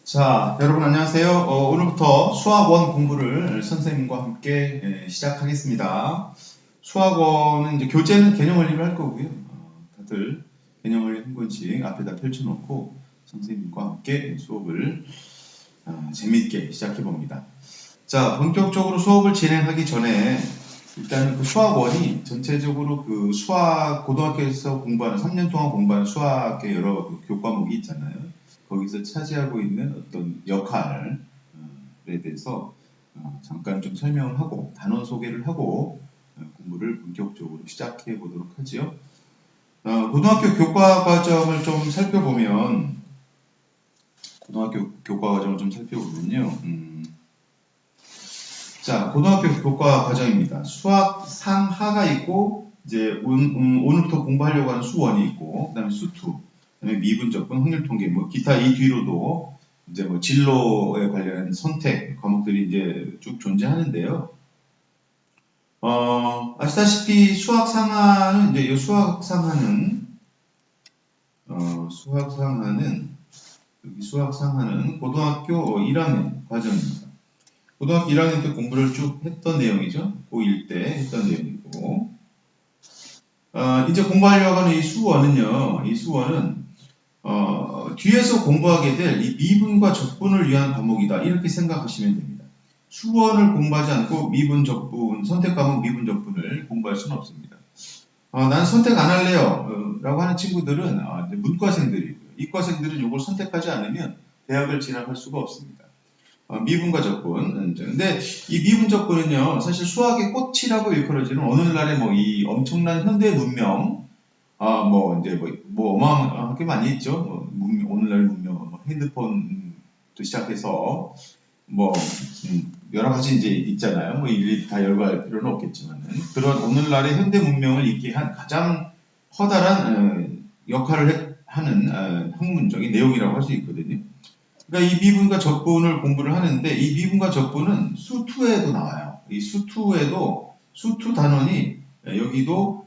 자, 여러분 안녕하세요. 오늘부터 수학원 공부를 선생님과 함께 시작하겠습니다. 수학원은 이제 교재는 개념 원리를 할 거고요. 다들 개념 원리 한 권씩 앞에다 펼쳐놓고 선생님과 함께 수업을 재미있게 시작해 봅니다. 자, 본격적으로 수업을 진행하기 전에 일단은 그 수학원이 전체적으로 그 수학 고등학교에서 공부하는 3년 동안 공부하는 수학의 여러 교과목이 있잖아요. 거기서 차지하고 있는 어떤 역할에 대해서 잠깐 좀 설명을 하고 단원 소개를 하고 공부를 본격적으로 시작해 보도록 하죠. 고등학교 교과 과정을 좀 살펴보면요. 자, 고등학교 교과 과정입니다. 수학 상하가 있고 이제 오늘부터 공부하려고 하는 수원이 있고 그다음에 수투, 그다음에 미분적분, 확률통계, 뭐 기타 이 뒤로도 이제 뭐 진로에 관련한 선택 과목들이 이제 쭉 존재하는데요. 아시다시피 수학 상하는 이제 이 수학 상하는 고등학교 1학년 과정입니다. 고등학교 1학년 때 공부를 쭉 했던 내용이죠. 고1 때 했던 내용이고 이제 공부하려고 하는 이 수원은 뒤에서 공부하게 될 이 미분과 적분을 위한 과목이다. 이렇게 생각하시면 됩니다. 수원을 공부하지 않고 미분, 적분, 선택 과목 미분, 적분을 공부할 수는 없습니다. 난 선택 안 할래요. 라고 하는 친구들은 문과생들이고요. 이과생들은 이걸 선택하지 않으면 대학을 진학할 수가 없습니다. 미분과 적분. 근데 이 미분 적분은요, 사실 수학의 꽃이라고 일컬어지는 오늘날의 뭐 이 엄청난 현대 문명, 어마어마하게 많이 있죠. 오늘날 문명, 핸드폰도 시작해서 여러 가지 이제 있잖아요. 일일이 다 열거할 필요는 없겠지만은 그런 오늘날의 현대 문명을 있게 한 가장 커다란 역할을 하는 학문적인 내용이라고 할 수 있거든요. 그러니까 이 미분과 적분을 공부를 하는데 이 미분과 적분은 수2에도 나와요. 이 수2에도 수2 단원이 여기도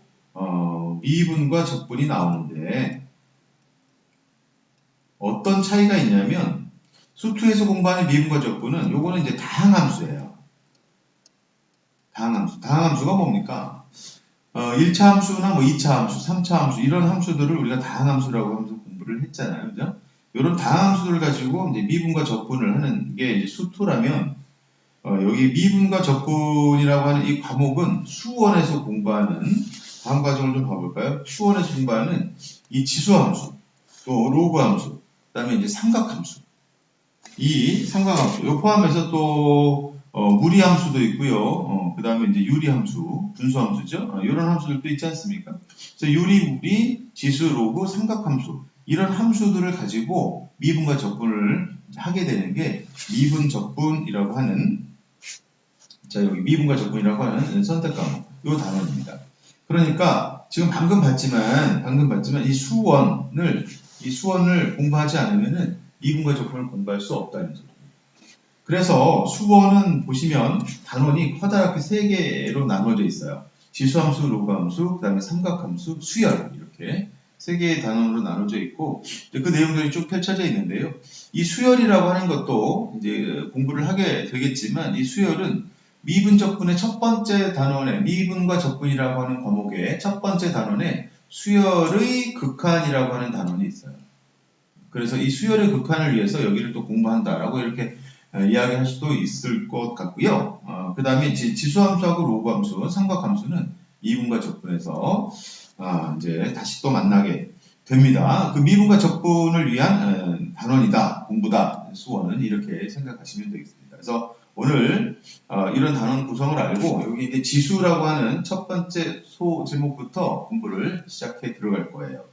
미분과 적분이 나오는데 어떤 차이가 있냐면 수2에서 공부하는 미분과 적분은 요거는 이제 다항함수예요. 다항함수가 뭡니까? 1차 함수나 2차 함수, 3차 함수 이런 함수들을 우리가 다항함수라고 하면서 공부를 했잖아요. 그죠? 이런 다항함수들을 가지고 이제 미분과 적분을 하는 게 이제 수2라면 여기 미분과 적분이라고 하는 이 과목은 수원에서 공부하는 다음 과정을 좀 봐볼까요? 수원에서 공부하는 이 지수함수, 또 로그함수, 그 다음에 이제 삼각함수. 이 삼각함수, 요 포함해서 또 무리함수도 있고요. 그 다음에 이제 유리함수, 분수함수죠. 이런 함수들도 있지 않습니까? 그래서 유리, 무리, 지수, 로그, 삼각함수 이런 함수들을 가지고 미분과 적분을 하게 되는 게 미분적분이라고 하는 여기 미분과 적분이라고 하는 선택 과목 요 단원입니다. 그러니까 지금 방금 봤지만 이 수원을 공부하지 않으면은 미분과 적분을 공부할 수 없다는 소리입니다. 그래서 수원은 보시면 단원이 커다랗게 3개로 나눠져 있어요. 지수함수, 로그함수, 그 다음에 삼각함수, 수열 이렇게 3개의 단원으로 나눠져 있고 그 내용들이 쭉 펼쳐져 있는데요. 이 수열이라고 하는 것도 이제 공부를 하게 되겠지만 이 수열은 미분적분의 첫 번째 단원에 미분과 적분이라고 하는 과목의 첫 번째 단원에 수열의 극한이라고 하는 단원이 있어요. 그래서 이 수열의 극한을 위해서 여기를 또 공부한다라고 이렇게 이야기할 수도 있을 것 같고요. 그 다음에 지수함수하고 로그함수, 삼각함수는 미분과 적분에서 이제 다시 또 만나게 됩니다. 그 미분과 적분을 위한 단원이다, 공부다, 수원은 이렇게 생각하시면 되겠습니다. 그래서 오늘 이런 단원 구성을 알고 여기 이제 지수라고 하는 첫 번째 소 제목부터 공부를 시작해 들어갈 거예요.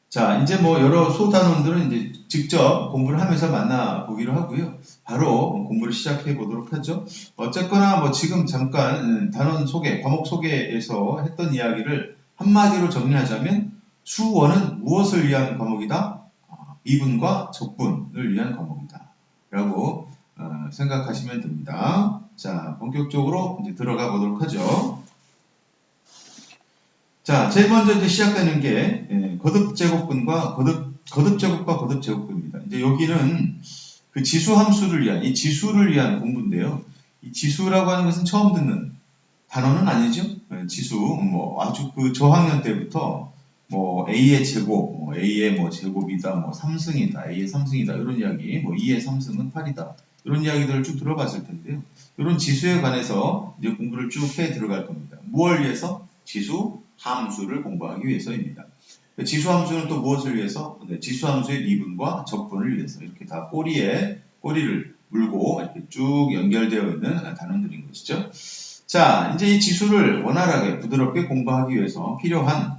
자, 이제 여러 소단원들은 이제 직접 공부를 하면서 만나보기로 하고요. 바로 공부를 시작해 보도록 하죠. 어쨌거나 지금 잠깐 단원 소개, 과목 소개에서 했던 이야기를 한마디로 정리하자면 수원은 무엇을 위한 과목이다? 미분과 적분을 위한 과목이다. 라고 생각하시면 됩니다. 자, 본격적으로 이제 들어가 보도록 하죠. 자, 제일 먼저 이제 시작되는 게 거듭제곱분과 거듭제곱과 거듭제곱분입니다. 이제 여기는 그 지수 함수를 위한, 이 지수를 위한 공부인데요. 이 지수라고 하는 것은 처음 듣는 단어는 아니죠. 지수, 뭐, 아주 그 저학년 때부터 뭐, A의 제곱, 뭐 A의 뭐 제곱이다, 뭐 3승이다, A의 3승이다, 이런 이야기, 뭐 2의 3승은 8이다. 이런 이야기들을 쭉 들어봤을 텐데요. 이런 지수에 관해서 이제 공부를 쭉 해 들어갈 겁니다. 무엇을 위해서? 지수 함수를 공부하기 위해서입니다. 지수 함수는 또 무엇을 위해서? 지수 함수의 미분과 적분을 위해서 이렇게 다 꼬리를 물고 이렇게 쭉 연결되어 있는 단원들인 것이죠. 자, 이제 이 지수를 원활하게 부드럽게 공부하기 위해서 필요한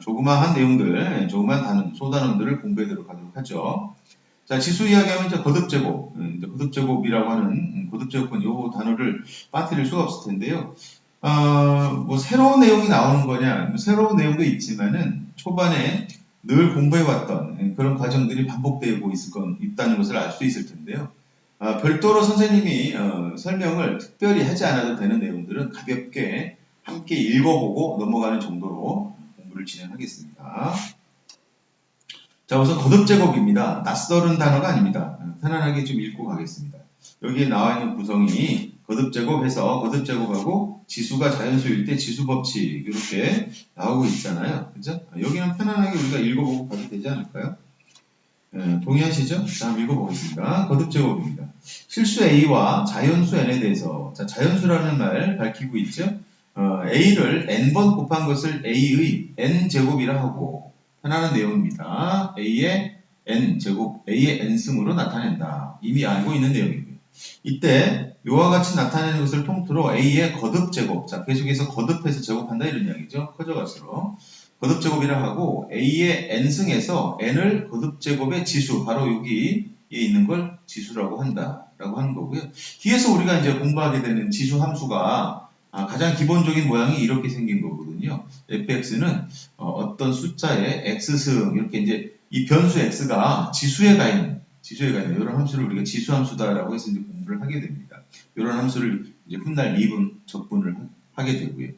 조그마한 내용들, 조그마한 단원, 소단원들을 공부하도록 하도록 하죠. 자, 지수 이야기하면 이제 거듭제곱, 거듭제곱이라고 하는 거듭제곱은 이 단어를 빠뜨릴 수가 없을 텐데요. 뭐 새로운 내용이 나오는 거냐, 새로운 내용도 있지만은 초반에 늘 공부해왔던 그런 과정들이 반복되고 있다는 것을 알 수 있을 텐데요. 별도로 선생님이 설명을 특별히 하지 않아도 되는 내용들은 가볍게 함께 읽어보고 넘어가는 정도로 공부를 진행하겠습니다. 자, 우선 거듭제곱입니다. 낯설은 단어가 아닙니다. 편안하게 좀 읽고 가겠습니다. 여기에 나와 있는 구성이 거듭제곱해서 거듭제곱하고 지수가 자연수일 때 지수법칙 이렇게 나오고 있잖아요. 그죠? 여기는 편안하게 우리가 읽어보고 가도 되지 않을까요? 동의하시죠? 자, 한번 읽어보겠습니다. 거듭제곱입니다. 실수 A와 자연수 N에 대해서, 자, 자연수라는 말 밝히고 있죠? A를 N번 곱한 것을 A의 N제곱이라 하고, 편안한 내용입니다. A의 N제곱, A의 N승으로 나타낸다. 이미 알고 있는 내용이고요. 이때, 요와 같이 나타내는 것을 통틀어 A의 거듭제곱, 자, 계속해서 거듭해서 제곱한다 이런 이야기죠. 커져갈수록. 거듭제곱이라 하고 A의 N승에서 N을 거듭제곱의 지수, 바로 여기에 있는 걸 지수라고 한다라고 하는 거고요. 뒤에서 우리가 이제 공부하게 되는 지수 함수가 가장 기본적인 모양이 이렇게 생긴 거거든요. fx는 어떤 숫자의 x승, 이렇게 이제 이 변수 x가 지수에 가 있는 이런 함수를 우리가 지수 함수다라고 해서 이제 공부를 하게 됩니다. 이런 함수를 이제 훗날 미분, 적분을 하게 되고요.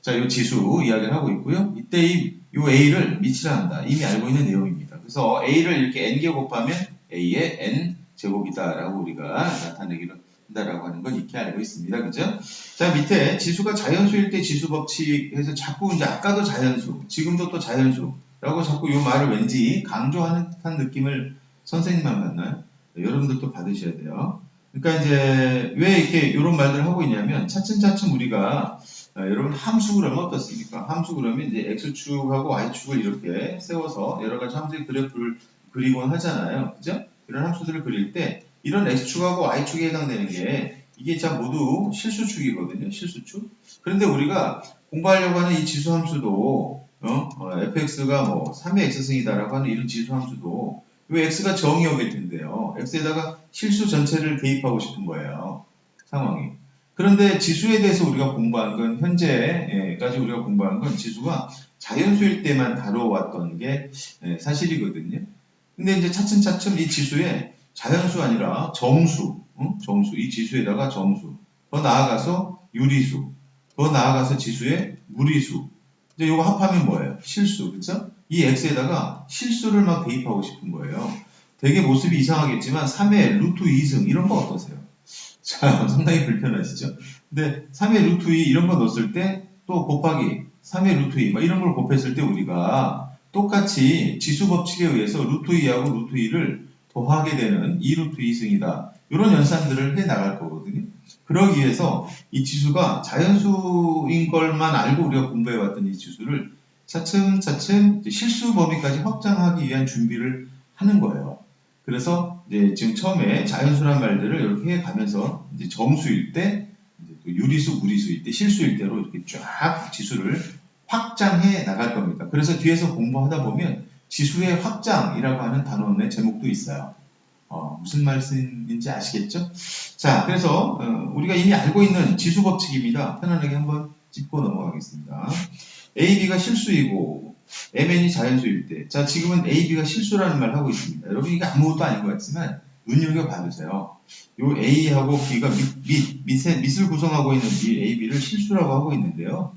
자, 이 지수 이야기를 하고 있고요. 이때 이 A를 미치라 한다. 이미 알고 있는 내용입니다. 그래서 A를 이렇게 N개 곱하면 A의 N 제곱이다라고 우리가 나타내기로 한다라고 하는 건 익히 알고 있습니다. 그죠? 자, 밑에 지수가 자연수일 때 지수 법칙에서 자꾸 이제 아까도 자연수, 지금도 또 자연수라고 자꾸 이 말을 왠지 강조하는 듯한 느낌을 선생님만 받나요? 네, 여러분들도 받으셔야 돼요. 그러니까 이제 왜 이렇게 이런 말들을 하고 있냐면 차츰차츰 우리가 여러분 함수 그러면 어떻습니까? 함수 그러면 이제 x축하고 y축을 이렇게 세워서 여러 가지 함수의 그래프를 그리곤 하잖아요. 그죠? 이런 함수들을 그릴 때 이런 x축하고 y축에 해당되는 게 이게 자 모두 실수축이거든요. 실수축. 그런데 우리가 공부하려고 하는 이 지수 함수도 fx가 뭐 3의 x승이다라고 하는 이런 지수 함수도 왜 x가 정의역일 텐데요. x에다가 실수 전체를 대입하고 싶은 거예요. 상황이. 그런데 지수에 대해서 우리가 공부한 건 현재까지 우리가 공부한 건 지수가 자연수일 때만 다뤄왔던 게 사실이거든요. 근데 이제 차츰차츰 이 지수에 자연수 아니라 정수, 정수, 이 지수에다가 정수, 더 나아가서 유리수, 더 나아가서 지수의 무리수. 이제 이거 합하면 뭐예요? 실수, 그쵸? 이 x에다가 실수를 막 대입하고 싶은 거예요. 되게 모습이 이상하겠지만 3의 루트 2승 이런 거 어떠세요? 자, 상당히 불편하시죠? 근데 3의 루트 2 이런 거 넣었을 때 또 곱하기 3의 루트 2 이런 걸 곱했을 때 우리가 똑같이 지수 법칙에 의해서 루트 2하고 루트 2를 더하게 되는 2 루트 2승이다. 이런 연산들을 해 나갈 거거든요. 그러기 위해서 이 지수가 자연수인 걸만 알고 우리가 공부해왔던 이 지수를 차츰차츰 실수 범위까지 확장하기 위한 준비를 하는 거예요. 그래서 이제 지금 처음에 자연수란 말들을 이렇게 해가면서 이제 정수일 때, 이제 또 유리수, 무리수일 때, 실수일 때로 이렇게 쫙 지수를 확장해 나갈 겁니다. 그래서 뒤에서 공부하다 보면 지수의 확장이라고 하는 단원의 제목도 있어요. 무슨 말씀인지 아시겠죠? 자, 그래서 우리가 이미 알고 있는 지수 법칙입니다. 편안하게 한번 짚고 넘어가겠습니다. A, B가 실수이고 MN이 자연수일 때, 자, 지금은 A, B가 실수라는 말을 하고 있습니다. 여러분 이게 아무것도 아닌 것 같지만 눈여겨봐주세요. 요 A하고 B가 밑을 구성하고 있는 이 A, B를 실수라고 하고 있는데요.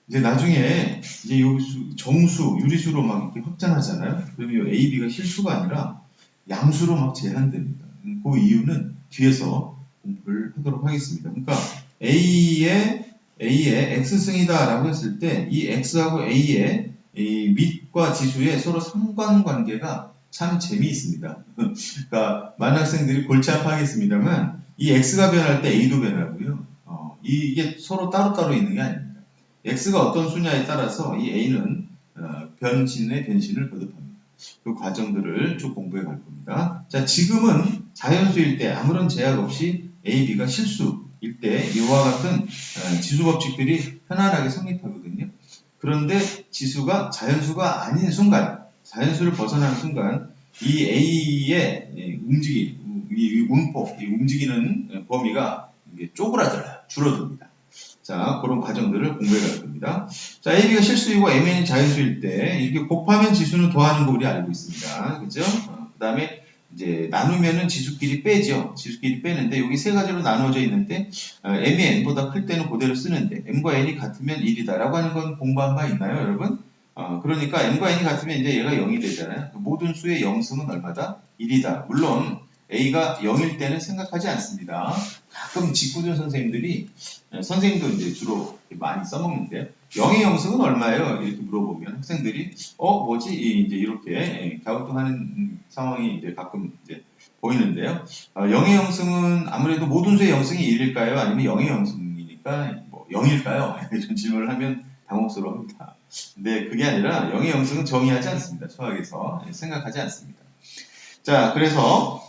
이제 나중에 이제 요 정수, 유리수로 막 이렇게 확장하잖아요. 그러면 요 A, B가 실수가 아니라 양수로 막 제한됩니다. 그 이유는 뒤에서 공부를 하도록 하겠습니다. 그러니까 A의 X승이다라고 했을 때 이 X하고 A의 이 밑과 지수의 서로 상관관계가 참 재미있습니다. 그러니까 많은 학생들이 골치 아파하겠습니다만 이 X가 변할 때 A도 변하고요. 이게 서로 따로따로 있는 게 아닙니다. X가 어떤 수냐에 따라서 이 A는 변신의 변신을 거듭합니다. 그 과정들을 쭉 공부해 갈 겁니다. 자, 지금은 자연수일 때 아무런 제약 없이 A, B가 실수일 때 이와 같은 지수 법칙들이 편안하게 성립하거든요. 그런데 지수가 자연수가 아닌 순간, 자연수를 벗어나는 순간 이 A의 움직임, 이 운폭, 이 움직이는 범위가 쪼그라들어요. 줄어듭니다. 자, 그런 과정들을 공부해 갈 겁니다. 자, AB가 실수이고 MN이 자연수일 때 이렇게 곱하면 지수는 더하는 거 우리 알고 있습니다. 그죠? 그 다음에 이제 나누면은 지수끼리 빼죠. 지수끼리 빼는데 여기 세 가지로 나누어져 있는데 m이 n보다 클 때는 그대로 쓰는데 m과 n이 같으면 1이다라고 하는 건 공부한 바 있나요, 여러분? 그러니까 m과 n이 같으면 이제 얘가 0이 되잖아요. 모든 수의 0승은 얼마다? 1이다. 물론 A가 0일 때는 생각하지 않습니다. 가끔 직구준 선생님들이 선생님도 이제 주로 많이 써먹는데 0의 영승은 얼마예요? 이렇게 물어보면 학생들이 뭐지? 이제 이렇게 갸우뚱하는 상황이 이제 가끔 이제 보이는데요. 0의 영승은 아무래도 모든 수의 영승이 1일까요? 아니면 0의 영승이니까 뭐 0일까요? 이런 질문을 하면 당혹스러워합니다. 근데 그게 아니라 0의 영승은 정의하지 않습니다. 수학에서 생각하지 않습니다. 자, 그래서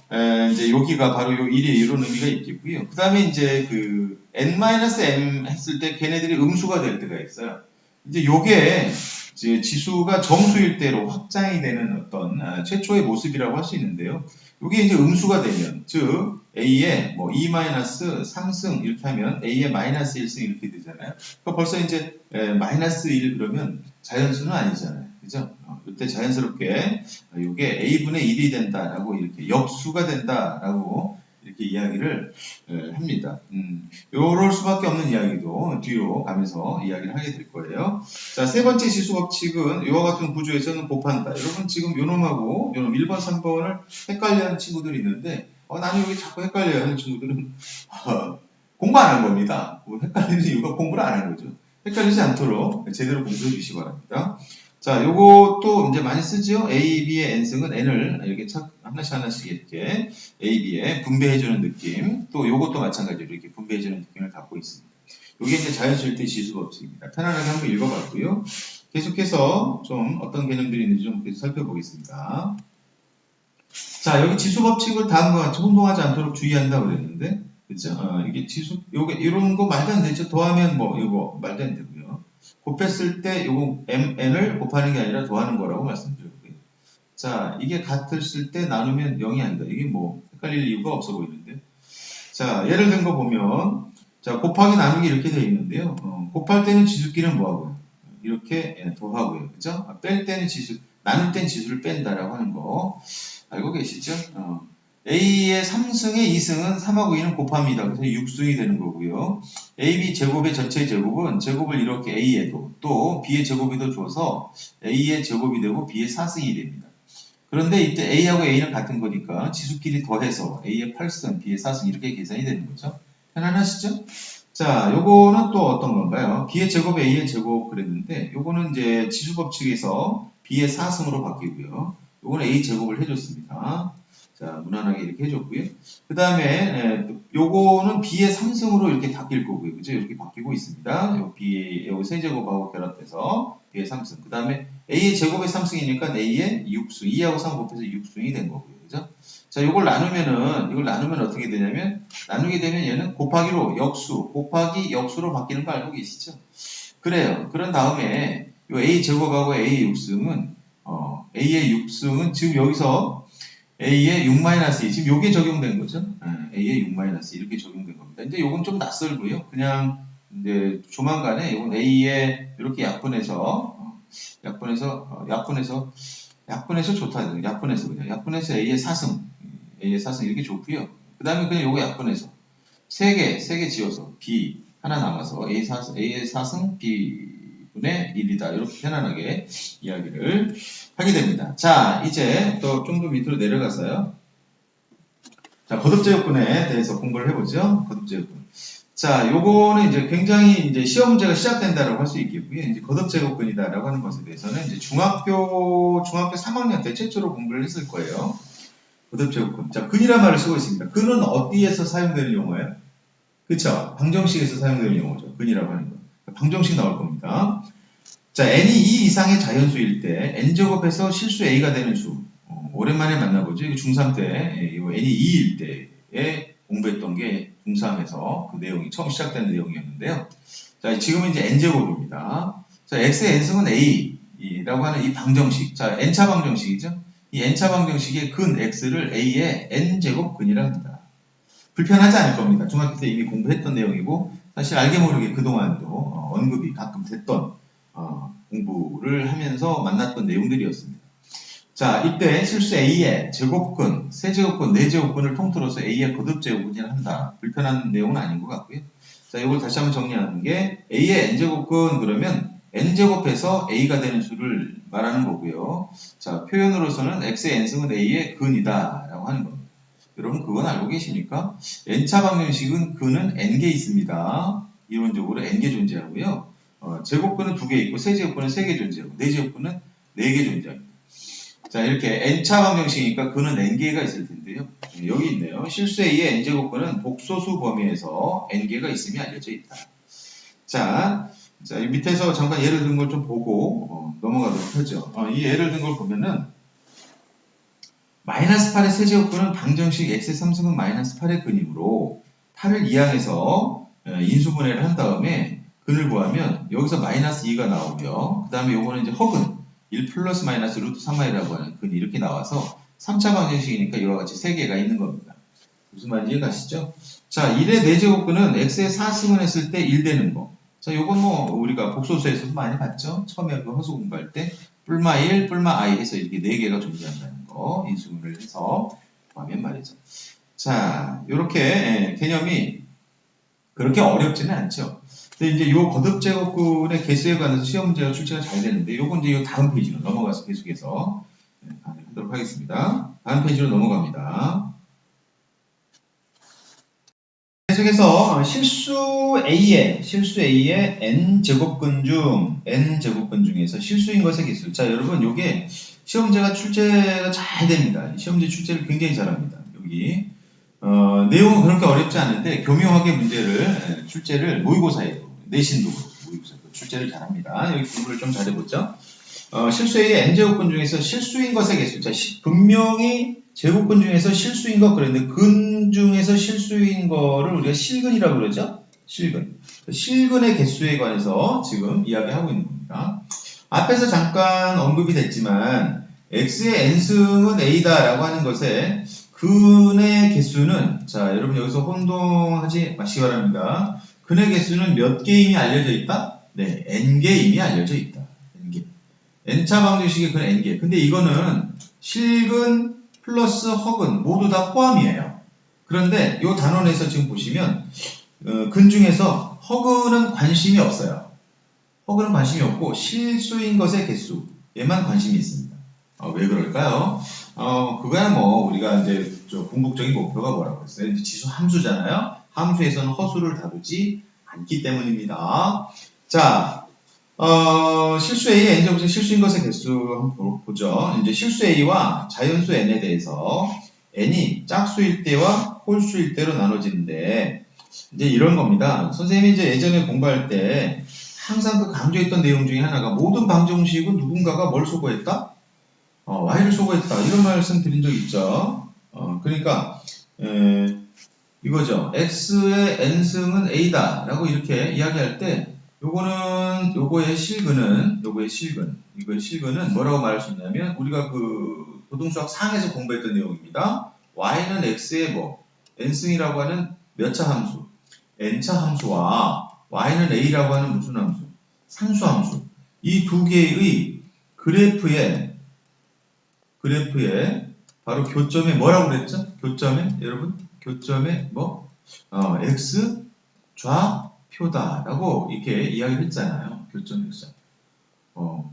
이제 여기가 바로 요 1이 이런 의미가 있겠고요. 그 다음에 이제 그 n-m 했을 때 걔네들이 음수가 될 때가 있어요. 이제 요게 이제 지수가 정수일 때로 확장이 되는 어떤 최초의 모습이라고 할 수 있는데요. 요게 이제 음수가 되면, 즉 A의 뭐 2-3승 이렇게 하면 A의 마이너스 1승 이렇게 되잖아요. 그러니까 벌써 이제 마이너스 1 그러면 자연수는 아니잖아요. 그죠? 이때 자연스럽게 이게 A분의 1이 된다라고 이렇게 역수가 된다라고 이렇게 이야기를 합니다. 요럴 수밖에 없는 이야기도 뒤로 가면서 이야기를 하게 될 거예요. 자, 세 번째 지수 법칙은 이와 같은 구조에서는 곱한다. 여러분 지금 요놈하고 요놈 1번, 3번을 헷갈려하는 친구들이 있는데 나는 여기 자꾸 헷갈려하는 친구들은 공부 안 한 겁니다. 헷갈리는 이유가 공부를 안 한 거죠. 헷갈리지 않도록 제대로 공부해 주시기 바랍니다. 자, 요것도 이제 많이 쓰죠? A, B의 n승은 n을 이렇게 하나씩 이렇게 A, B에 분배해주는 느낌. 또 요것도 마찬가지로 이렇게 분배해주는 느낌을 갖고 있습니다. 요게 이제 자연수일 때 지수 법칙입니다. 편안하게 한번 읽어봤고요. 계속해서 좀 어떤 개념들이 있는지 좀 계속 살펴보겠습니다. 자, 여기 지수 법칙을 다음과 같이 혼동하지 않도록 주의한다고 그랬는데, 그죠? 이게 지수, 요게, 이런 거 말도 안 되죠? 더하면 뭐, 이거 말도 안 되고요. 곱했을 때 요거 n을 곱하는 게 아니라 더하는 거라고 말씀드렸고요. 자, 이게 같았을 때 나누면 0이 아니다. 이게 뭐, 헷갈릴 이유가 없어 보이는데. 자, 예를 든 거 보면, 자, 곱하기 나누기 이렇게 되어 있는데요. 곱할 때는 지수끼리는 뭐하고요? 이렇게 더하고요. 그죠? 뺄 때는 나눌 땐 지수를 뺀다라고 하는 거. 알고 계시죠? A의 3승의 2승은 3하고 2는 곱합니다. 그래서 6승이 되는 거고요. AB 제곱의 전체 제곱은 제곱을 이렇게 A에도 또 B의 제곱에도 줘서 A의 제곱이 되고 B의 4승이 됩니다. 그런데 이때 A하고 A는 같은 거니까 지수끼리 더해서 A의 8승, B의 4승 이렇게 계산이 되는 거죠. 편안하시죠? 자, 요거는 또 어떤 건가요? B의 제곱, A의 제곱 그랬는데 요거는 이제 지수 법칙에서 B의 4승으로 바뀌고요. 요거는 A 제곱을 해줬습니다. 자, 무난하게 이렇게 해줬고요. 그 다음에 요거는 B의 3승으로 이렇게 바뀔 거고요. 그죠? 이렇게 바뀌고 있습니다. 요 요거 세제곱하고 결합해서 B의 3승. 그 다음에 A의 제곱의 3승이니까 A의 6승. 2하고 3 곱해서 6승이 된 거고요. 그죠? 자, 이걸 나누면 어떻게 되냐면, 나누게 되면 얘는 곱하기로 곱하기 역수로 바뀌는 거 알고 계시죠? 그래요. 그런 다음에, 요 A 제곱하고 A의 6승은, A의 6승은 지금 여기서 A의 6-2, 지금 요게 적용된 거죠? A의 6-2 이렇게 적용된 겁니다. 이제 요건 좀 낯설고요. 그냥, 이제 조만간에 요건 A의 이렇게 약분해서 좋다. 약분해서 A의 4승 이렇게 좋고요. 그 다음에 그냥 요거 약분해서 세 개 지어서 B 하나 남아서 A의 4승 B 6분의 1이다. 이렇게 편안하게 이야기를 하게 됩니다. 자, 이제 또 좀 더 밑으로 내려가서요. 자, 거듭제곱근에 대해서 공부를 해보죠. 거듭제곱근. 자, 요거는 이제 굉장히 이제 시험 문제가 시작된다라고 할 수 있겠고요. 이제 거듭제곱근이다라고 하는 것에 대해서는 이제 중학교 3학년 때 최초로 공부를 했을 거예요. 거듭제곱근. 자, 근이란 말을 쓰고 있습니다. 근은 어디에서 사용되는 용어예요? 그쵸? 방정식에서 사용되는 용어죠. 근이라고 하는 거. 방정식 나올 겁니다. 자, n이 2 이상의 자연수일 때 n제곱에서 실수 a가 되는 수. 오랜만에 만나보죠. 이거 중3 때, 이거 n이 2일 때에 공부했던 게 중3에서 그 내용이 처음 시작되는 내용이었는데요. 자, 지금은 이제 n제곱입니다. 자, x의 n승은 a라고 하는 이 방정식. 자, n차 방정식이죠. 이 n차 방정식의 근 x를 a의 n제곱 근이라 합니다. 불편하지 않을 겁니다. 중학교 때 이미 공부했던 내용이고 사실 알게 모르게 그동안도 언급이 가끔 됐던 공부를 하면서 만났던 내용들이었습니다. 자, 이때 실수 A의 제곱근, 세제곱근, 네제곱근을 통틀어서 A의 거듭제곱근이라 한다. 불편한 내용은 아닌 것 같고요. 자, 이걸 다시 한번 정리하는 게 A의 n제곱근 그러면 n제곱해서 A가 되는 수를 말하는 거고요. 자, 표현으로서는 X의 n승은 A의 근이다 라고 하는 겁니다. 여러분 그건 알고 계십니까? n차 방정식은 근은 n개 있습니다. 이론적으로 n개 존재하고요. 제곱근은 2개 있고 세제곱근은 3개 존재하고 네제곱근은 4개 존재합니다. 자, 이렇게 n차 방정식이니까 근은 n개가 있을 텐데요. 여기 있네요. 실수 A의 n제곱근은 복소수 범위에서 n개가 있음이 알려져 있다. 자, 이 밑에서 잠깐 예를 든 걸 좀 보고 넘어가도록 하죠. 이 예를 든 걸 보면은 마이너스 8의 세제곱근은 방정식 x의 3승은 마이너스 8의 근이므로 8을 이항해서 인수분해를 한 다음에 근을 구하면 여기서 마이너스 2가 나오고요. 그 다음에 요거는 이제 허근 1 플러스 마이너스 루트 3i라고 하는 근이 이렇게 나와서 3차 방정식이니까 이와 같이 3개가 있는 겁니다. 무슨 말인지 이해가시죠? 자, 1의 4제곱근은 x의 4승을 했을 때 1 되는 거. 자, 요건 뭐 우리가 복소수에서도 많이 봤죠? 처음에 그 허수 공부할 때 뿔마 1, 뿔마 i 해서 이렇게 4개가 존재한다는 거 인수분해를 해서 하면 말이죠. 자, 요렇게 개념이 그렇게 어렵지는 않죠. 근데 이제 요 거듭제곱근의 개수에 관해서 시험 문제가 출제가 잘 되는데 요건 이제 요 다음 페이지로 넘어가서 계속해서 하도록 하겠습니다. 다음 페이지로 넘어갑니다. 계속해서 실수 A의 n제곱근 중에서 실수인 것의 개수. 자, 여러분 요게 시험 문제가 출제가 잘 됩니다. 시험 문제 출제를 굉장히 잘합니다. 여기 내용은 그렇게 어렵지 않은데 교묘하게 문제를 출제를 모의고사에도 내신도 모의고사에도 출제를 잘합니다. 여기 공부를 좀 잘해보죠. 실수 A의 n제곱근 중에서 실수인 것의 개수. 자, 분명히 제곱근 중에서 실수인 것 그랬는데 근 중에서 실수인 거를 우리가 실근이라고 그러죠. 실근의 개수에 관해서 지금 이야기하고 있는 겁니다. 앞에서 잠깐 언급이 됐지만 x의 n승은 a다라고 하는 것에 근의 개수는 자, 여러분 여기서 혼동하지 마시기 바랍니다. 근의 개수는 몇 개임이 알려져 있다? 네, n개임이 알려져 있다. n개. n차 방정식의 근 n개. 근데 이거는 실근 플러스 허근 모두 다 포함이에요. 그런데 이 단원에서 지금 보시면 근 중에서 허근은 관심이 없어요. 허근은 관심이 없고 실수인 것의 개수 얘만 관심이 있습니다. 왜 그럴까요? 그거야 뭐 우리가 이제 궁극적인 목표가 뭐라고 했어요? 지수 함수잖아요. 함수에서는 허수를 다루지 않기 때문입니다. 자, 실수 A의 n제곱은 실수인 것의 개수 한번 보죠. 이제 실수 A와 자연수 n에 대해서 n이 짝수일 때와 홀수일 때로 나눠지는데 이제 이런 겁니다. 선생님이 이제 예전에 공부할 때 항상 그 강조했던 내용 중에 하나가 모든 방정식은 누군가가 뭘 소거했다? y를 소거했다. 이런 말씀 드린 적 있죠. 그러니까 이거죠. x의 n승은 a다 라고 이렇게 이야기할 때 요거의 실근은 뭐라고 말할 수 있냐면 우리가 그 고등수학 상에서 공부했던 내용입니다. y는 x의 n승이라고 하는 몇 차 함수, n차 함수와 y는 a라고 하는 무슨 함수, 상수함수. 이 두 개의 그래프에 바로 교점에 뭐라고 그랬죠? 여러분 교점에 x 좌표다라고 이렇게 이야기를 했잖아요. 교점 x좌.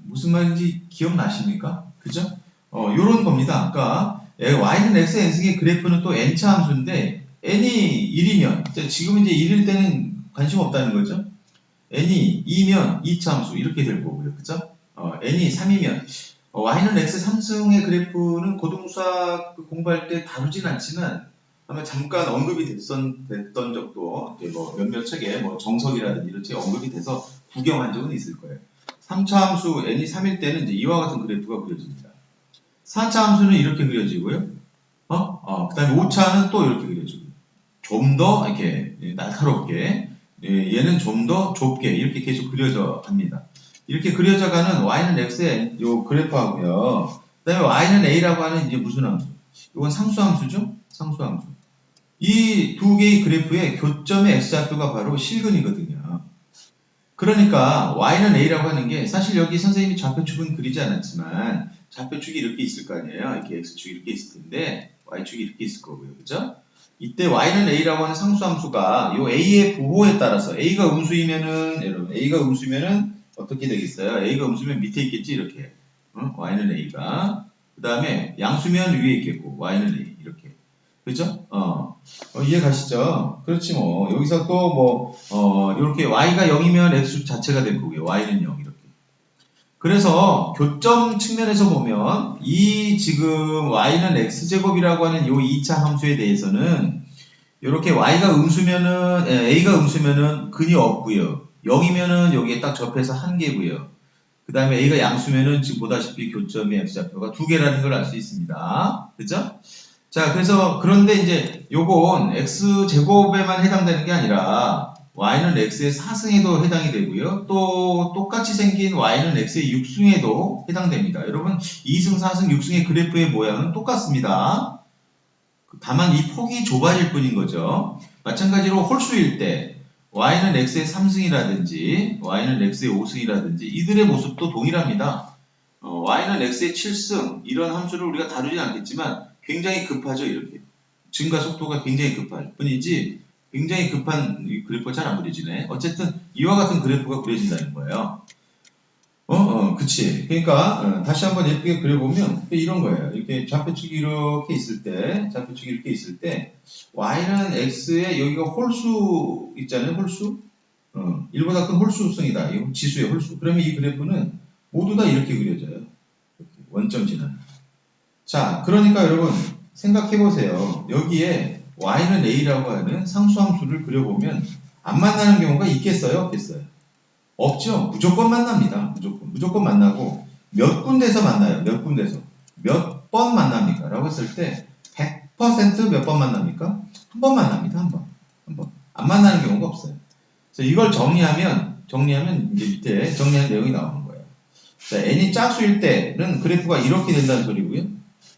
무슨 말인지 기억나십니까? 그죠? 요런 겁니다. 아까 y는 x, n승의 그래프는 또 n차 함수인데 n이 1이면 지금 이제 1일 때는 관심 없다는 거죠. n이 2면 2차 함수 이렇게 될 거고요. 그죠? n이 3이면 y는 x 3승의 그래프는 고등수학 공부할 때 다루진 않지만 아마 잠깐 언급이 됐던 적도 이제 뭐 몇몇 책에 뭐 정석이라든지 이런 책에 언급이 돼서 구경한 적은 있을 거예요. 3차 함수 n이 3일 때는 이제 이와 같은 그래프가 그려집니다. 4차 함수는 이렇게 그려지고요. 그 다음에 5차는 또 이렇게 그려지고 좀 더 이렇게 날카롭게 얘는 좀 더 좁게 이렇게 계속 그려져 갑니다. 이렇게 그려져가는 y는 x의 요 그래프하고요. 그 다음에 y는 a라고 하는 이제 무슨 함수? 이건 상수함수죠? 상수함수. 이 두 개의 그래프의 교점의 x좌표가 바로 실근이거든요. 그러니까 y는 a라고 하는 게 사실 여기 선생님이 좌표축은 그리지 않았지만 좌표축이 이렇게 있을 거 아니에요. 이렇게 x축이 이렇게 있을 텐데 y축이 이렇게 있을 거고요. 그죠? 이때 y는 a라고 하는 상수함수가 요 a의 부호에 따라서 a가 음수이면은 여러분 a가 음수면은 어떻게 되겠어요? a가 음수면 밑에 있겠지 이렇게 y는 a가 그 다음에 양수면 위에 있겠고 y는 a 이렇게 그죠? 이해 가시죠? 그렇지 뭐 여기서 또 이렇게 y가 0이면 x 자체가 될 거고요. y는 0 이렇게. 그래서 교점 측면에서 보면 이 지금 y는 x제곱이라고 하는 이 2차 함수에 대해서는 이렇게 y가 음수면은 a가 음수면은 근이 없고요. 0이면은 여기에 딱 접해서 한 개고요. 그 다음에 a가 양수면은 지금 보다시피 교점의 x좌표가 두 개라는 걸 알 수 있습니다. 그죠? 자, 그래서 그런데 이제 요건 x제곱에만 해당되는 게 아니라 y는 x의 4승에도 해당이 되고요. 또 똑같이 생긴 y는 x의 6승에도 해당됩니다. 여러분 2승, 4승, 6승의 그래프의 모양은 똑같습니다. 다만 이 폭이 좁아질 뿐인 거죠. 마찬가지로 홀수일 때 y는 x의 3승이라든지 y는 x의 5승이라든지 이들의 모습도 동일합니다. y는 x의 7승 이런 함수를 우리가 다루진 않겠지만 굉장히 급하죠. 이렇게 증가 속도가 굉장히 급할 뿐이지 굉장히 급한 그래프가 잘 안 그려지네. 어쨌든 이와 같은 그래프가 그려진다는 거예요. 그치. 그러니까 다시 한번 예쁘게 그려보면 이런 거예요. 이렇게 좌표축이 이렇게 있을 때, 좌표축이 이렇게 있을 때, y는 x에 여기가 홀수 있잖아요. 홀수. 1보다 큰 홀수성이다. 이 지수의 홀수. 그러면 이 그래프는 모두 다 이렇게 그려져요. 이렇게 원점 지나. 자, 그러니까 여러분 생각해 보세요. 여기에 y는 a라고 하는 상수함수를 그려보면 안 만나는 경우가 있겠어요? 없겠어요? 없죠. 무조건 만납니다. 무조건 만나고 몇 군데서 만나요. 몇 군데서. 몇 번 만납니까? 라고 했을 때 100% 몇 번 만납니까? 한 번 만납니다. 한 번. 한 번. 안 만나는 경우가 없어요. 그래서 이걸 정리하면 이제 밑에 정리한 내용이 나오는 거예요. 자, n이 짝수일 때는 그래프가 이렇게 된다는 소리고요.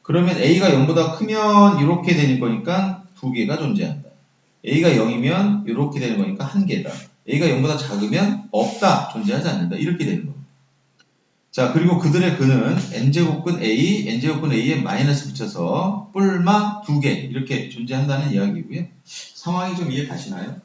그러면 a가 0보다 크면 이렇게 되는 거니까 두 개가 존재한다. a가 0이면 이렇게 되는 거니까 한 개다. a가 0보다 작으면 없다. 존재하지 않는다. 이렇게 되는 겁니다. 자, 그리고 그들의 근은 n제곱근 a, n제곱근 a에 마이너스 붙여서 뿔마 두 개 이렇게 존재한다는 이야기고요. 상황이 좀 이해 가시나요?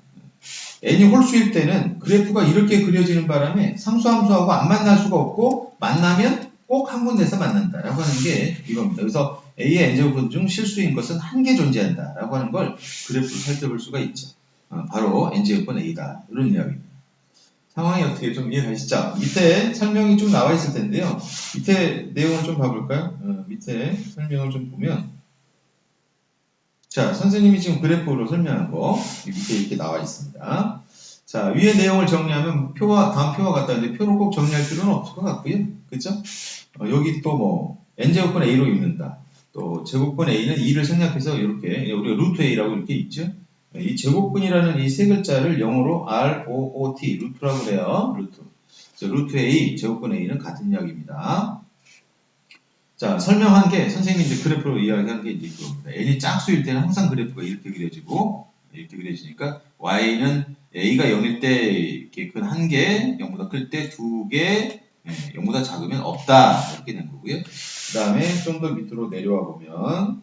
n이 홀수일 때는 그래프가 이렇게 그려지는 바람에 상수함수하고 안 만날 수가 없고 만나면 꼭 한 군데서 만난다라고 하는 게 이겁니다. 그래서 a의 n제곱근 중 실수인 것은 한 개 존재한다라고 하는 걸 그래프로 살펴볼 수가 있죠. 바로 n제곱근 a다. 이런 이야기입니다. 상황이 어떻게 좀 이해가시죠? 밑에 설명이 좀 나와 있을 텐데요. 밑에 내용을 좀 봐볼까요? 밑에 설명을 좀 보면 자, 선생님이 지금 그래프로 설명한 거 밑에 이렇게 나와 있습니다. 자, 위에 내용을 정리하면 다음 표와 같다는데 표를 꼭 정리할 필요는 없을 것 같고요. 그죠? 여기 또 n제곱분 a로 읽는다. 또 제곱분 a는 2를 생략해서 이렇게 우리가 루트 a라고 이렇게 있죠? 이 제곱분이라는 이 세 글자를 영어로 ROOT, 루트라고 그래요. 루트. 루트 A, 제곱분 A는 같은 이야기입니다. 자, 설명한 게 선생님이 이제 그래프로 이야기하는 게 이제 그겁니다. n이 짝수일 때는 항상 그래프가 이렇게 그려지고 이렇게 그려지니까 y는 a가 0일 때 이렇게 큰 한 개, 0보다 클 때 두 개, 0보다 작으면 없다 이렇게 된 거고요. 그 다음에 좀 더 밑으로 내려와 보면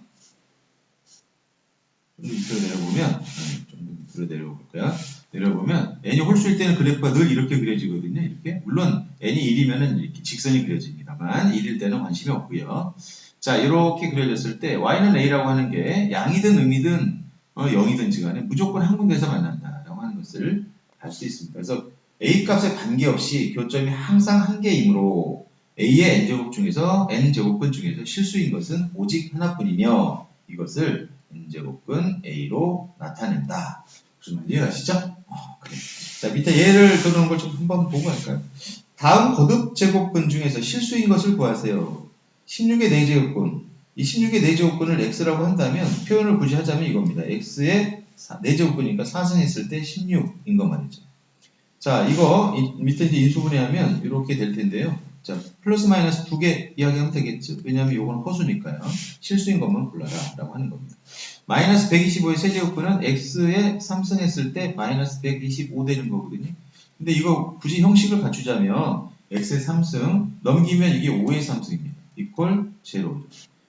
내려보면 n이 홀수일 때는 그래프가 늘 이렇게 그려지거든요. 이렇게 물론 n이 1이면은 이렇게 직선이 그려집니다만 1일 때는 관심이 없고요. 자, 이렇게 그려졌을 때 y는 a라고 하는 게 양이든 음이든 0이든지 간에 무조건 한 군데에서 만난다라고 하는 것을 알 수 있습니다. 그래서 a 값에 관계없이 교점이 항상 한 개이므로 a의 n제곱 중에서 n제곱근 중에서 실수인 것은 오직 하나뿐이며 이것을 n제곱근 a로 나타낸다. 무슨 말인지 이해가시죠? 그래. 자, 밑에 예를 들어놓은 걸 좀 한번 보고 갈까요? 다음 거듭 제곱근 중에서 실수인 것을 구하세요. 16의 4제곱근. 이 16의 4제곱근을 x라고 한다면 표현을 굳이 하자면 이겁니다. x의 4제곱근이니까 4승했을 때 16인 것 말이죠. 자, 이거 밑에 이제 인수분해하면 이렇게 될 텐데요. 자, 플러스 마이너스 2개 이야기하면 되겠죠. 왜냐하면 이건 허수니까요. 실수인 것만 골라라 라고 하는 겁니다. 마이너스 125의 세제곱근은 x에 3승했을 때 마이너스 125 되는 거거든요. 근데 이거 굳이 형식을 갖추자면 x의 3승 넘기면 이게 5의 3승입니다. 이퀄 0죠.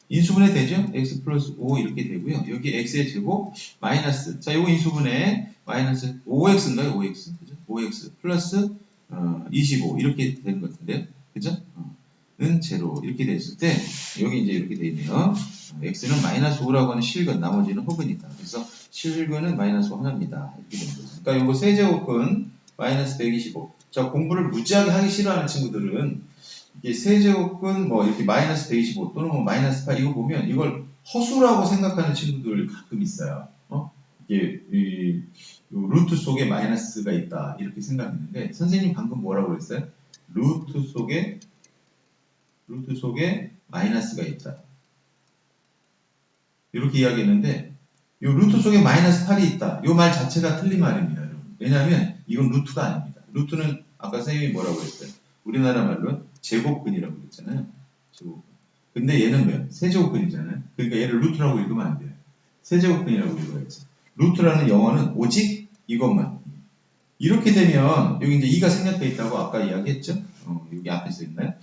인수분해 되죠? x 플러스 5 이렇게 되고요. 여기 x의 제곱 마이너스, 자, 이거 인수분해 마이너스 5x인가요? 5x. 그죠? 5x 플러스 25 이렇게 되는 것 같은데요. 그죠? 는 제로 이렇게 됐을 때 여기 이제 이렇게 돼 있네요. x는 마이너스 5라고 하는 실근, 나머지는 혹이니까. 그래서 실근은 마이너스 5 하나입니다. 이렇게 되는 거죠. 그러니까 이거 세제곱근 마이너스 125. 자, 공부를 무지하게 하기 싫어하는 친구들은 이게 세제곱근 뭐 이렇게 마이너스 125 또는 뭐 마이너스 8 이거 보면 이걸 허수라고 생각하는 친구들 가끔 있어요. 이게 이 루트 속에 마이너스가 있다 이렇게 생각했는데 선생님 방금 뭐라고 그랬어요? 루트 속에 마이너스가 있다. 이렇게 이야기했는데 이 루트 속에 마이너스 8이 있다. 이 말 자체가 틀린 말입니다. 여러분. 왜냐하면 이건 루트가 아닙니다. 루트는 아까 선생님이 뭐라고 했어요? 우리나라 말로는 제곱근이라고 그랬잖아요. 제곱근. 근데 얘는 뭐야? 세제곱근이잖아요. 그러니까 얘를 루트라고 읽으면 안 돼요. 세제곱근이라고 읽어야지. 루트라는 영어는 오직 이것만. 이렇게 되면 여기 이제 2가 생략되어 있다고 아까 이야기했죠? 여기 앞에 써 있나요?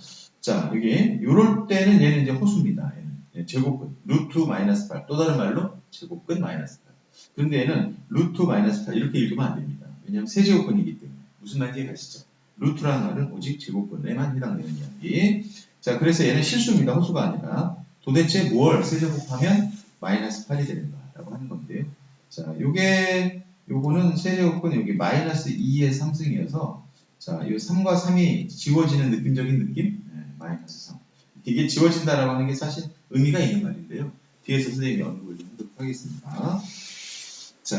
자, 여기 요럴 때는 얘는 이제 호수입니다. 얘는 제곱근 루트 마이너스 8. 또 다른 말로 제곱근 마이너스 8. 그런데 얘는 루트 마이너스 8 이렇게 읽으면 안 됩니다. 왜냐하면 세제곱근이기 때문에. 무슨 말인지 가시죠? 루트라는 말은 오직 제곱근에만 해당되는 이야기. 자, 그래서 얘는 실수입니다. 호수가 아니라. 도대체 뭘 세제곱하면 마이너스 8이 되는가라고 하는 건데요. 자, 요거는 세제곱근 여기 마이너스 2의 3승이어서 자, 이 3과 3이 지워지는 느낌적인 느낌? 네, 마이너스 3. 이게 지워진다라고 하는 게 사실 의미가 있는 말인데요. 뒤에서 선생님이 언급을 좀 하도록 하겠습니다. 자,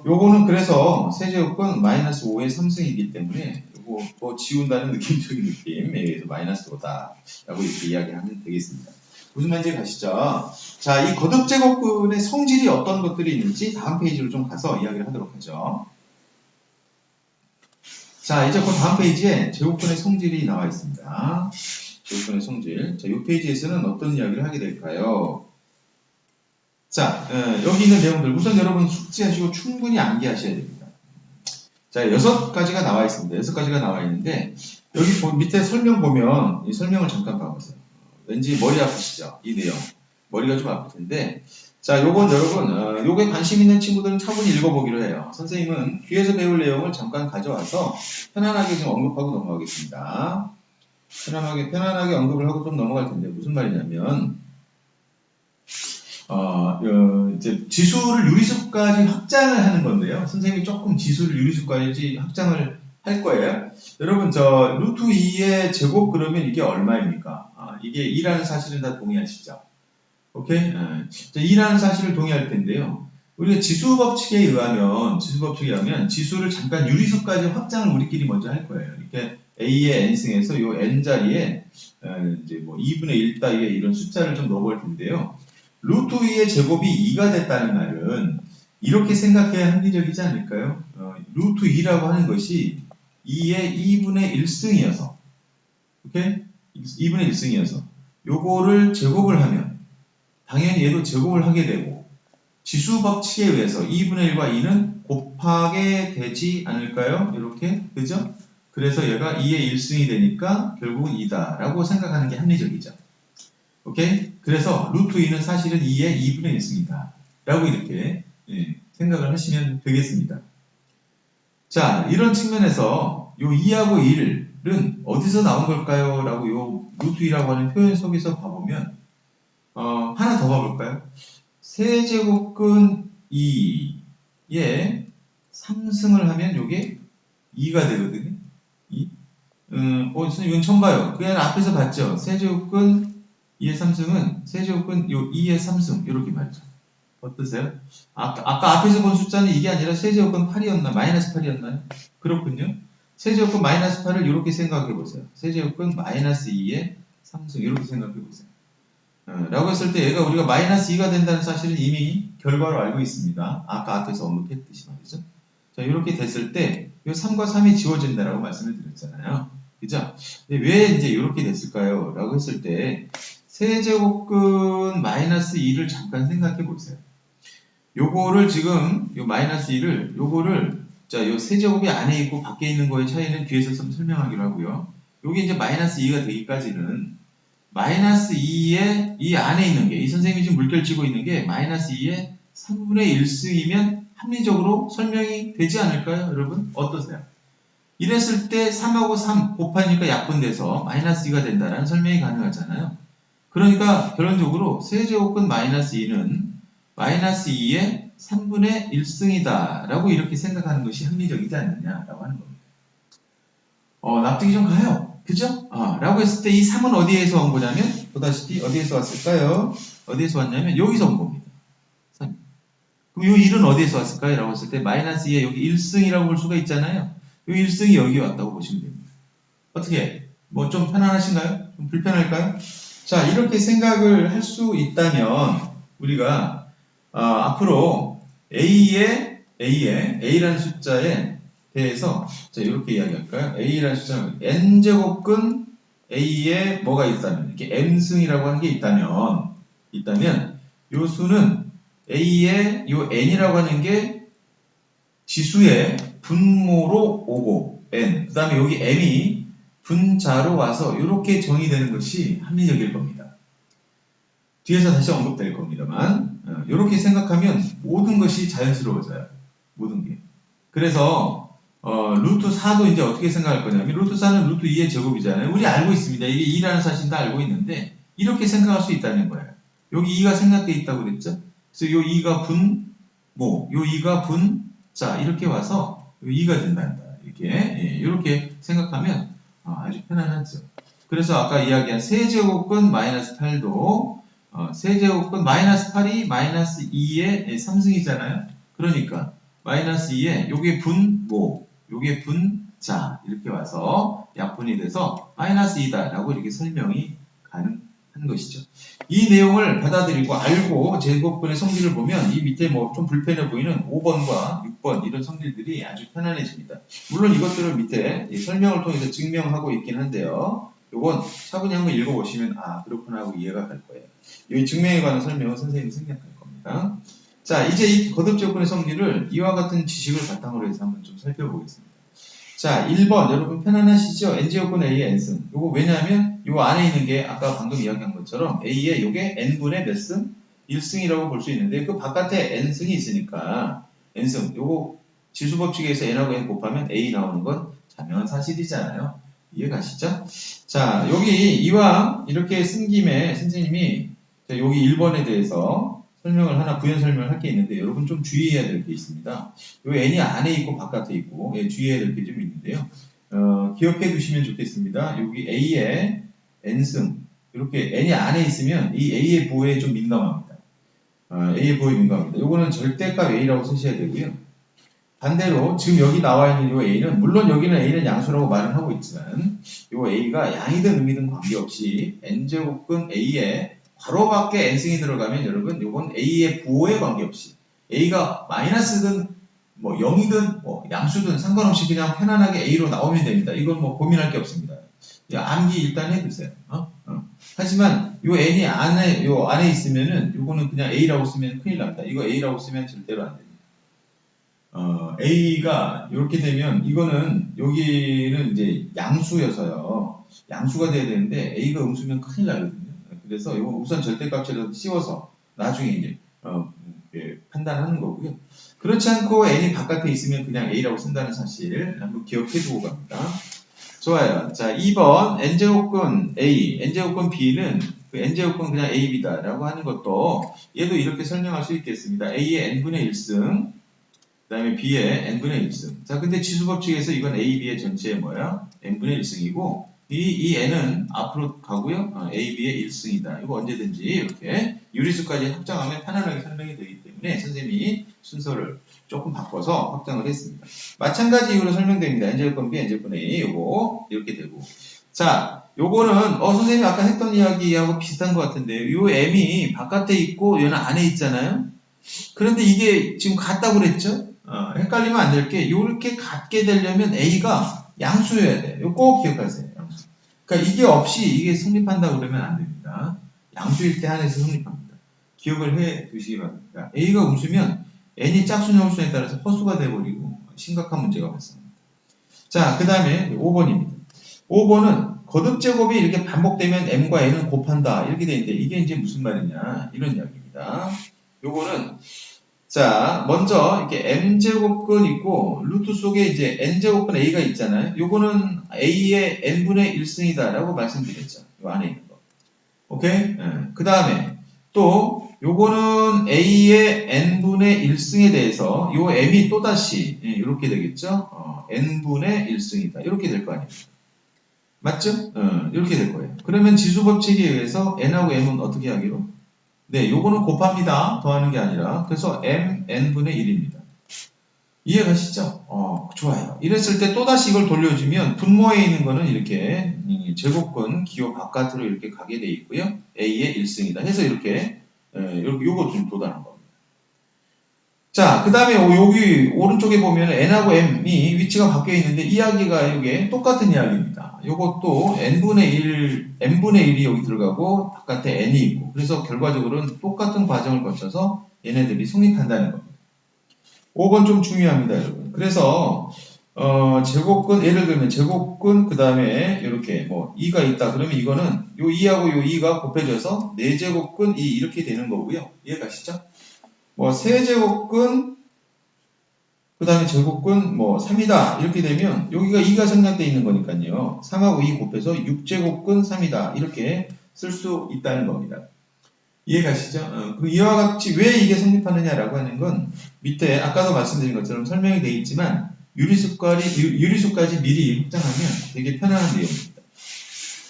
요거는 그래서 세제곱근 마이너스 5의 3승이기 때문에 요거 뭐 지운다는 느낌적인 느낌에 의해서 마이너스 5다라고 이렇게 이야기하면 되겠습니다. 무슨 말인지 가시죠? 자, 이 거듭제곱근의 성질이 어떤 것들이 있는지 다음 페이지로 좀 가서 이야기를 하도록 하죠. 자, 이제 그 다음 페이지에 제곱근의 성질이 나와 있습니다. 제곱근의 성질. 자, 이 페이지에서는 어떤 이야기를 하게 될까요? 자, 여기 있는 내용들 우선 여러분 숙지하시고 충분히 암기하셔야 됩니다. 자, 6가지가 나와 있습니다. 6가지가 나와 있는데 여기 밑에 설명 보면 이 설명을 잠깐 봐보세요. 왠지 머리 아프시죠? 이 내용. 머리가 좀 아플 텐데 자, 요건 여러분 요게 관심 있는 친구들은 차분히 읽어보기로 해요. 선생님은 뒤에서 배울 내용을 잠깐 가져와서 편안하게 좀 언급하고 넘어가겠습니다. 편안하게 언급을 하고 좀 넘어갈 텐데 무슨 말이냐면 이제 지수를 유리수까지 확장을 하는 건데요. 선생님이 조금 지수를 유리수까지 확장을 할 거예요. 여러분, 루트 2의 제곱 그러면 이게 얼마입니까? 이게 2라는 사실은 다 동의하시죠? 오케이? 2라는 사실을 동의할 텐데요. 우리가 지수 법칙에 의하면 지수를 잠깐 유리수까지 확장을 우리끼리 먼저 할 거예요. 이렇게 A의 n승에서 요 n자리에 이제 뭐 2분의 1 따위의 이런 숫자를 좀 넣어볼 텐데요. 루트 2의 제곱이 2가 됐다는 말은 이렇게 생각해야 합리적이지 않을까요? 루트 2라고 하는 것이 2의 2분의 1승이어서 오케이? 2분의 1승이어서 요거를 제곱을 하면 당연히 얘도 제곱을 하게 되고 지수 법칙에 의해서 2분의 1과 2는 곱하게 되지 않을까요? 이렇게 그죠? 그래서 얘가 2의 1승이 되니까 결국은 2다 라고 생각하는 게 합리적이죠. 오케이? 그래서 루트 2는 사실은 2의 2분의 1승이다 라고 이렇게 생각을 하시면 되겠습니다. 자, 이런 측면에서 요 2하고 1 어디서 나온 걸까요? 라고 요 루트 2라고 하는 표현 속에서 봐보면 하나 더 봐볼까요? 세제곱근 2에 3승을 하면 요게 2가 되거든요. 2. 선생님 이건 처음 봐요. 그냥 앞에서 봤죠. 세제곱근 2의 3승은 세제곱근 요 2의 3승 이렇게 말이죠. 어떠세요? 아까 앞에서 본 숫자는 이게 아니라 세제곱근 8이었나? 마이너스 8이었나요? 그렇군요. 세제곱근 마이너스 8을 이렇게 생각해 보세요. 세제곱근 마이너스 2의 3승 이렇게 생각해 보세요. 라고 했을 때 얘가 우리가 마이너스 2가 된다는 사실은 이미 결과로 알고 있습니다. 아까 앞에서 언급했듯이 말이죠. 자, 이렇게 됐을 때, 이 3과 3이 지워진다라고 말씀을 드렸잖아요. 그죠? 근데 왜 이제 이렇게 됐을까요? 라고 했을 때, 세제곱근 마이너스 2를 잠깐 생각해 보세요. 요거를 지금, 요 마이너스 2를, 요거를, 자, 요 세제곱이 안에 있고 밖에 있는 거의 차이는 뒤에서 좀 설명하기로 하고요. 요게 이제 마이너스 2가 되기까지는 마이너스 2의 이 안에 있는 게, 이 선생님이 지금 물결 치고 있는 게 마이너스 2의 3분의 1승이면 합리적으로 설명이 되지 않을까요? 여러분? 어떠세요? 이랬을 때 3하고 3 곱하니까 약분돼서 마이너스 2가 된다는 설명이 가능하잖아요. 그러니까 결론적으로 세제곱근 마이너스 2는 마이너스 2의 3분의 1승이다 라고 이렇게 생각하는 것이 합리적이지 않느냐라고 하는 겁니다. 납득이 좀 가요. 그죠? 라고 했을 때 이 3은 어디에서 온 거냐면, 보다시피 어디에서 왔을까요? 어디에서 왔냐면 여기서 온 겁니다. 3. 그럼 이 1은 어디에서 왔을까요? 라고 했을 때 마이너스 2에 여기 1승이라고 볼 수가 있잖아요. 이 1승이 여기 왔다고 보시면 됩니다. 어떻게? 뭐 좀 편안하신가요? 좀 불편할까요? 자, 이렇게 생각을 할 수 있다면 우리가 앞으로 A라는 숫자에 대해서 자, 이렇게 이야기할까요? A라는 숫자는 n제곱근 A에 뭐가 있다면 이렇게 m승이라고 하는 게 있다면 요 수는 A에 요 n이라고 하는 게 지수의 분모로 오고 n 그 다음에 여기 m이 분자로 와서 이렇게 정의되는 것이 합리적일 겁니다. 뒤에서 다시 언급될 겁니다만 이렇게 생각하면 모든 것이 자연스러워져요. 모든 게. 그래서 루트 4도 이제 어떻게 생각할 거냐면 루트 4는 루트 2의 제곱이잖아요. 우리 알고 있습니다. 이게 2라는 사실 다 알고 있는데 이렇게 생각할 수 있다는 거예요. 여기 2가 생략되어 있다고 그랬죠. 그래서 요 2가 분모, 요 2가 분자 이렇게 와서 요 2가 된단다. 이렇게 생각하면 아주 편안하죠. 그래서 아까 이야기한 세제곱근 마이너스 8도 세제곱근 마이너스 8이 마이너스 2의 3승이잖아요. 그러니까 마이너스 2에 요게 분모, 요게 분자 이렇게 와서 약분이 돼서 마이너스 2다 라고 이렇게 설명이 가능한 것이죠. 이 내용을 받아들이고 알고 제곱근의 성질을 보면 이 밑에 뭐 좀 불편해 보이는 5번과 6번 이런 성질들이 아주 편안해집니다. 물론 이것들은 밑에 설명을 통해서 증명하고 있긴 한데요. 요건 차분히 한번 읽어보시면 그렇구나 하고 이해가 갈 거예요. 이 증명에 관한 설명은 선생님이 생략할 겁니다. 자, 이제 이 거듭제곱근의 성질을 이와 같은 지식을 바탕으로 해서 한번 좀 살펴보겠습니다. 자, 1번 여러분 편안하시죠? n제곱근 a의 n승. 요거 왜냐하면 요 안에 있는 게 아까 방금 이야기한 것처럼 a의 요게 n분의 몇 승? 1승이라고 볼 수 있는데 그 바깥에 n승이 있으니까 n승 요거 지수법칙에서 n하고 n 곱하면 a 나오는 건 자명한 사실이잖아요. 이해가시죠? 자, 여기 이왕 이렇게 쓴 김에 선생님이 여기 1번에 대해서 설명을 하나 부연 설명을 할 게 있는데 여러분 좀 주의해야 될 게 있습니다. 요 n이 안에 있고 바깥에 있고 주의해야 될 게 좀 있는데요. 기억해 두시면 좋겠습니다. 여기 a의 n승 이렇게 n이 안에 있으면 이 a의 부호에 좀 민감합니다. a의 부호에 민감합니다. 요거는 절대값 a라고 쓰셔야 되고요. 반대로 지금 여기 나와 있는 요 a는 물론 여기는 a는 양수라고 말은 하고 있지만 요 a가 양이든 음이든 관계없이 n제곱근 a에 괄호 밖에 n승이 들어가면 여러분 요건 a의 부호에 관계없이 a가 마이너스든 뭐 0이든 뭐 양수든 상관없이 그냥 편안하게 a로 나오면 됩니다. 이건 뭐 고민할 게 없습니다. 암기 일단 해두세요. 하지만 요 n이 요 안에 있으면은 요거는 그냥 a라고 쓰면 큰일 납니다. 이거 a라고 쓰면 절대로 안 됩니다. A가 이렇게 되면 이거는 여기는 이제 양수여서요. 양수가 돼야 되는데 A가 음수면 큰일 나거든요. 그래서 이거 우선 절대값이라도 씌워서 나중에 이제 판단하는 거고요. 그렇지 않고 n이 바깥에 있으면 그냥 A라고 쓴다는 사실 한번 기억해 두고 갑니다. 좋아요. 자, 2번 n제곱근 A, n제곱근 B는 그 n제곱근 그냥 AB다라고 하는 것도 얘도 이렇게 설명할 수 있겠습니다. A의 n분의 1승, 그 다음에 B의 n분의 1승. 자, 근데 지수법칙에서 이건 A, B의 전체의 뭐야? n분의 1승이고 이 n은 앞으로 가고요. A, B의 1승이다. 이거 언제든지 이렇게 유리수까지 확장하면 편안하게 설명이 되기 때문에 선생님이 순서를 조금 바꿔서 확장을 했습니다. 마찬가지 이유로 설명됩니다. n제곱근 B, n제곱근 A 요거 이렇게 되고 자 요거는 선생님이 아까 했던 이야기하고 비슷한 것 같은데 요 m이 바깥에 있고 얘는 안에 있잖아요. 그런데 이게 지금 같다고 그랬죠? 헷갈리면 안 될 게 이렇게 같게 되려면 A가 양수여야 돼요. 이거 꼭 기억하세요. 양수. 그러니까 이게 없이 이게 성립한다고 그러면 안 됩니다. 양수일 때 한해서 성립합니다. 기억을 해 두시기 바랍니다. A가 음수면 N이 짝수냐 홀수냐에 따라서 허수가 돼버리고 심각한 문제가 발생합니다. 자, 그 다음에 5번입니다. 5번은 거듭제곱이 이렇게 반복되면 M과 N은 곱한다. 이렇게 돼 있는데 이게 이제 무슨 말이냐. 이런 이야기입니다. 요거는 자, 먼저 이렇게 m제곱근 있고 루트 속에 이제 n제곱근 a가 있잖아요. 요거는 a의 n분의 1승이다라고 말씀드렸죠. 요 안에 있는 거. 오케이? 그 다음에 또 요거는 a의 n분의 1승에 대해서 요 m이 또다시 이렇게 되겠죠. n분의 1승이다. 이렇게 될 거 아니에요. 맞죠? 이렇게 될 거예요. 그러면 지수법칙에 의해서 n하고 m은 어떻게 하기로? 네, 요거는 곱합니다. 더하는 게 아니라. 그래서 mn분의 1입니다. 이해가시죠? 좋아요. 이랬을 때 또다시 이걸 돌려주면 분모에 있는 거는 이렇게 제곱근 기호 바깥으로 이렇게 가게 돼 있고요. a의 1승이다. 해서 이렇게 요거 좀 도달한 겁니다. 자, 그 다음에 여기 오른쪽에 보면 n하고 m이 위치가 바뀌어 있는데 이야기가 이게 똑같은 이야기입니다. 요것도 n분의 1, m분의 1이 여기 들어가고 바깥에 n이 있고 그래서 결과적으로는 똑같은 과정을 거쳐서 얘네들이 성립한다는 겁니다. 5번 좀 중요합니다, 여러분. 그래서 제곱근 예를 들면 제곱근 그 다음에 이렇게 뭐 2가 있다. 그러면 이거는 요 2하고 요 2가 곱해져서 4제곱근 2 이렇게 되는 거고요. 이해가시죠? 뭐 세제곱근 그 다음에 제곱근 뭐 3이다 이렇게 되면 여기가 2가 생략되어 있는 거니까요. 3하고 2 곱해서 6제곱근 3이다 이렇게 쓸 수 있다는 겁니다. 이해가시죠? 그 이와 같이 왜 이게 성립하느냐라고 하는 건 밑에 아까도 말씀드린 것처럼 설명이 되어 있지만 유리수까지 미리 확장하면 되게 편안한 내용입니다.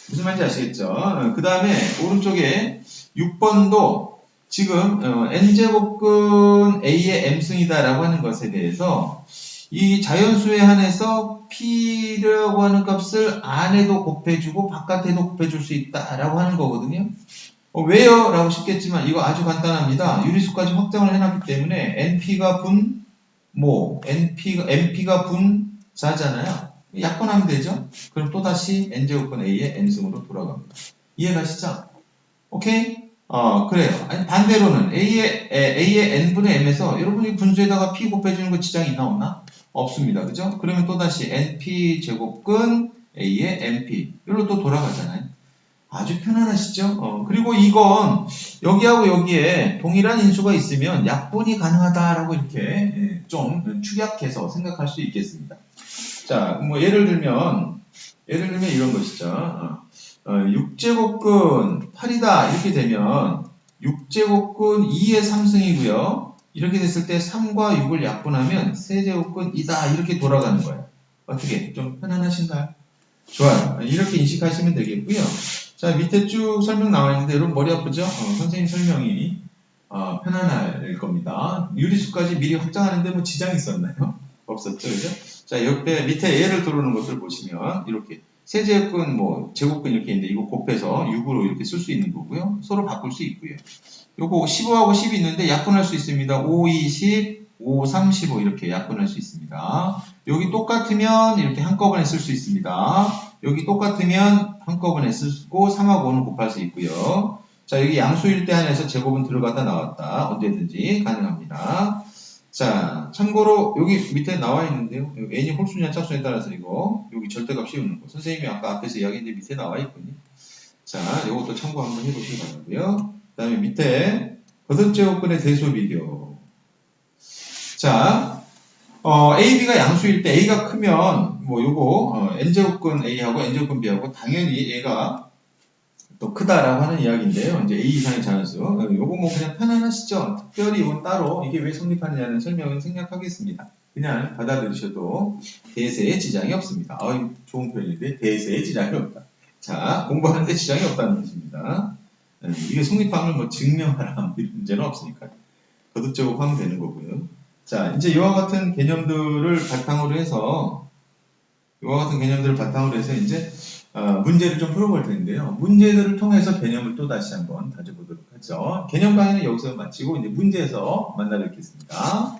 무슨 말인지 아시겠죠? 그 다음에 오른쪽에 6번도 지금 n제곱근 a의 m승이다 라고 하는 것에 대해서 이 자연수에 한해서 p라고 하는 값을 안에도 곱해주고 바깥에도 곱해줄 수 있다 라고 하는 거거든요. 왜요? 라고 싶겠지만 이거 아주 간단합니다. 유리수까지 확장을 해놨기 때문에 np가 분모, np가 분자잖아요. 약분하면 되죠? 그럼 또다시 n제곱근 a의 n승으로 돌아갑니다. 이해가시죠? 오케이? 그래요. 아니, 반대로는 a의 n분의 m에서 여러분이 분수에다가 p 곱해주는 거 지장이 있나 없나? 없습니다. 그죠? 그러면 또다시 np 제곱근 a의 np. 이걸로 또 돌아가잖아요. 아주 편안하시죠? 그리고 이건 여기하고 여기에 동일한 인수가 있으면 약분이 가능하다라고 이렇게 좀 축약해서 생각할 수 있겠습니다. 자, 뭐 예를 들면 이런 것이죠. 6제곱근 8이다 이렇게 되면 6제곱근 2의 3승이고요. 이렇게 됐을 때 3과 6을 약분하면 세제곱근 2다 이렇게 돌아가는 거예요. 어떻게 좀 편안하신가요? 좋아요. 이렇게 인식하시면 되겠고요. 자, 밑에 쭉 설명 나와 있는데 여러분 머리 아프죠? 선생님 설명이 편안할 겁니다. 유리수까지 미리 확장하는데 뭐 지장이 있었나요? 없었죠, 그죠? 자, 옆에 밑에 예를 들어오는 것을 보시면 이렇게 세제곱근 뭐 제곱근 이렇게 있는데 이거 곱해서 6으로 이렇게 쓸 수 있는 거고요. 서로 바꿀 수 있고요. 요거 15하고 10이 있는데 약분할 수 있습니다. 5, 20, 5, 3, 15 이렇게 약분할 수 있습니다. 여기 똑같으면 이렇게 한꺼번에 쓸 수 있습니다. 여기 똑같으면 한꺼번에 쓰고 3하고 5는 곱할 수 있고요. 자, 여기 양수일 때 한해서 제곱은 들어갔다 나왔다. 언제든지 가능합니다. 자, 참고로 여기 밑에 나와 있는데요. n이 홀수냐 짝수냐에 따라서 이거 여기 절대값 씌우는 거. 선생님이 아까 앞에서 이야기했는데 밑에 나와 있거든요. 자, 이것도 참고 한번 해보시기 바라고요. 그 다음에 밑에 거듭제곱근의 대소 비교. 자, A, B가 양수일 때 A가 크면 뭐 요거 n제곱근 A하고 n제곱근 B하고 당연히 얘가 또 크다라고 하는 이야기인데요. 이제 A 이상의 자연수. 요거 뭐 그냥 편안하시죠? 특별히 이건 따로 이게 왜 성립하느냐는 설명은 생략하겠습니다. 그냥 받아들이셔도 대세에 지장이 없습니다. 좋은 표현인데 대세에 지장이 없다. 자, 공부하는데 지장이 없다는 뜻입니다. 이게 성립함을 뭐 증명하라 이런 문제는 없으니까 거듭적으로 하면 되는 거고요. 자, 이제 이와 같은 개념들을 바탕으로 해서 이제 문제를 좀 풀어볼 텐데요. 문제들을 통해서 개념을 또 다시 한번 다져보도록 하죠. 개념 강의는 여기서 마치고 이제 문제에서 만나 뵙겠습니다.